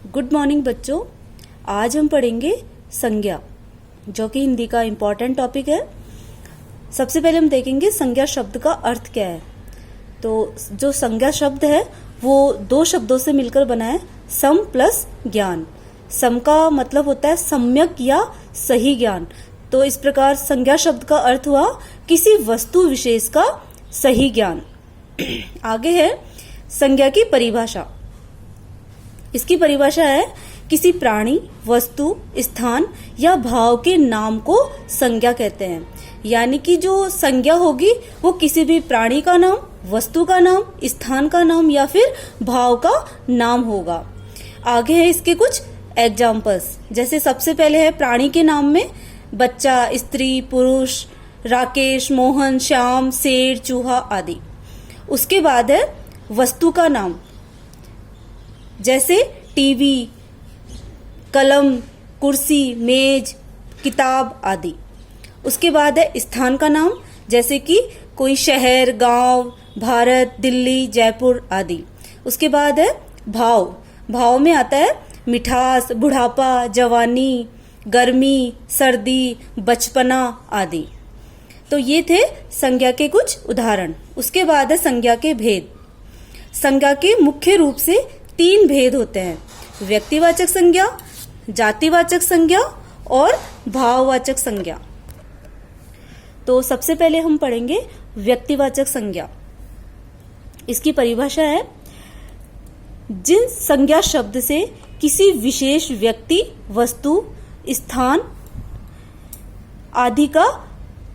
Good morning बच्चों। आज हम पढ़ेंगे संज्ञा, जो कि हिंदी का इम्पॉर्टेंट टॉपिक है। सबसे पहले हम देखेंगे संज्ञा शब्द का अर्थ क्या है। तो जो संज्ञा शब्द है वो दो शब्दों से मिलकर बना है, सम प्लस ज्ञान। सम का मतलब होता है सम्यक या सही ज्ञान। तो इस प्रकार संज्ञा शब्द का अर्थ हुआ किसी वस्तु विशेष का सही ज्ञान। आगे है संज्ञा की परिभाषा। इसकी परिभाषा है किसी प्राणी, वस्तु, स्थान या भाव के नाम को संज्ञा कहते हैं। यानी कि जो संज्ञा होगी वो किसी भी प्राणी का नाम, वस्तु का नाम, स्थान का नाम या फिर भाव का नाम होगा। आगे है इसके कुछ एग्जाम्पल्स। जैसे सबसे पहले है प्राणी के नाम में बच्चा, स्त्री, पुरुष, राकेश, मोहन, श्याम, शेर, चूहा आदि। उसके बाद है वस्तु का नाम, जैसे टीवी, कलम, कुर्सी, मेज, किताब आदि। उसके बाद है स्थान का नाम, जैसे कि कोई शहर, गांव, भारत, दिल्ली, जयपुर आदि। उसके बाद है भाव। भाव में आता है मिठास, बुढ़ापा, जवानी, गर्मी, सर्दी, बचपना आदि। तो ये थे संज्ञा के कुछ उदाहरण। उसके बाद है संज्ञा के भेद। संज्ञा के मुख्य रूप से 3 भेद होते हैं: व्यक्तिवाचक संज्ञा, जातिवाचक संज्ञा और भाववाचक संज्ञा। तो सबसे पहले हम पढ़ेंगे व्यक्तिवाचक संज्ञा। इसकी परिभाषा है जिन संज्ञा शब्द से किसी विशेष व्यक्ति, वस्तु, स्थान आदि का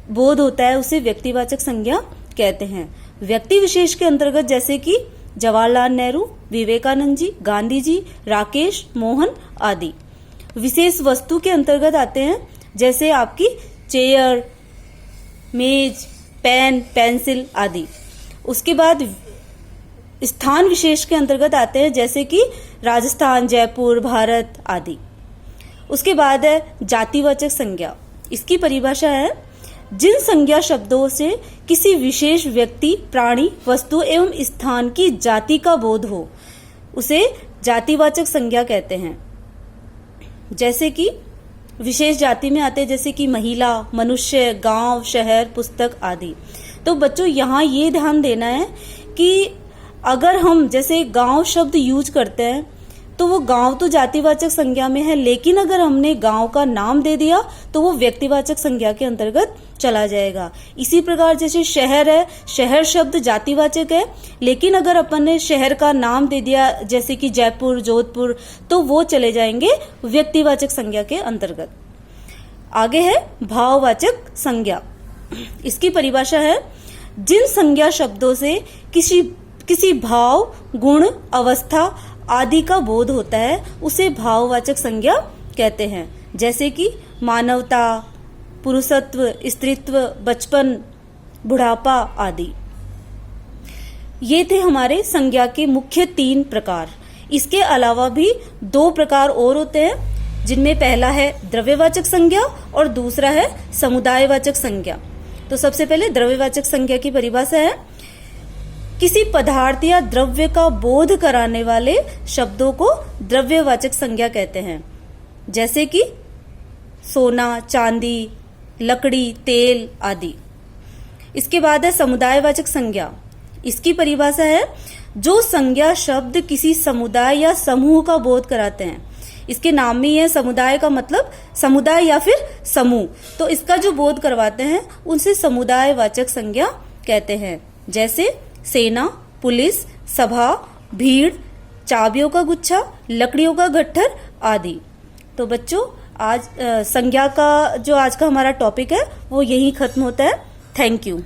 बोध होता है उसे व्यक्तिवाचक संज्ञा कहते हैं। व्यक्ति विशेष के अंतर्गत जैसे कि जवाहरलाल नेहरू, विवेकानंद जी, गांधी जी, राकेश, मोहन आदि। विशेष वस्तु के अंतर्गत आते हैं जैसे आपकी चेयर, मेज, पेन, पेंसिल आदि। उसके बाद स्थान विशेष के अंतर्गत आते हैं जैसे कि राजस्थान, जयपुर, भारत आदि। उसके बाद है जातिवाचक संज्ञा। इसकी परिभाषा है जिन संज्ञा शब्दों से किसी विशेष व्यक्ति, प्राणी, वस्तु एवं स्थान की जाति का बोध हो उसे जातिवाचक संज्ञा कहते हैं। जैसे कि विशेष जाति में आते हैं जैसे कि महिला, मनुष्य, गांव, शहर, पुस्तक आदि। तो बच्चों यहाँ ये ध्यान देना है कि अगर हम जैसे गांव शब्द यूज करते हैं तो वो गांव तो जातिवाचक संज्ञा में है, लेकिन अगर हमने गांव का नाम दे दिया तो वो व्यक्तिवाचक संज्ञा के अंतर्गत चला जाएगा। इसी प्रकार जैसे शहर है, शहर शब्द जातिवाचक है, लेकिन अगर अपन ने शहर का नाम दे दिया जैसे कि जयपुर, जोधपुर, तो वो चले जाएंगे व्यक्तिवाचक संज्ञा के अंतर्गत। आगे है भाववाचक संज्ञा। इसकी परिभाषा है जिन संज्ञा शब्दों से किसी भाव, गुण, अवस्था आदि का बोध होता है उसे भाववाचक संज्ञा कहते हैं। जैसे कि मानवता, पुरुषत्व, स्त्रीत्व, बचपन, बुढ़ापा आदि। ये थे हमारे संज्ञा के मुख्य 3 प्रकार। इसके अलावा भी 2 प्रकार और होते हैं, जिनमें पहला है द्रव्यवाचक संज्ञा और दूसरा है समुदायवाचक संज्ञा। तो सबसे पहले द्रव्यवाचक संज्ञा की परिभाषा है किसी पदार्थ या द्रव्य का बोध कराने वाले शब्दों को द्रव्यवाचक संज्ञा कहते हैं। जैसे कि सोना, चांदी, लकड़ी, तेल आदि। इसके बाद है समुदायवाचक संज्ञा। इसकी परिभाषा है जो संज्ञा शब्द किसी समुदाय या समूह का बोध कराते हैं। इसके नाम में ही है समुदाय का मतलब समुदाय या फिर समूह, तो इसका जो बोध करवाते हैं उनसे समुदायवाचक संज्ञा कहते हैं। जैसे सेना, पुलिस, सभा, भीड़, चाबियों का गुच्छा, लकड़ियों का गट्ठर आदि। तो बच्चों आज संज्ञा का जो आज का हमारा टॉपिक है वो यहीं खत्म होता है। Thank you.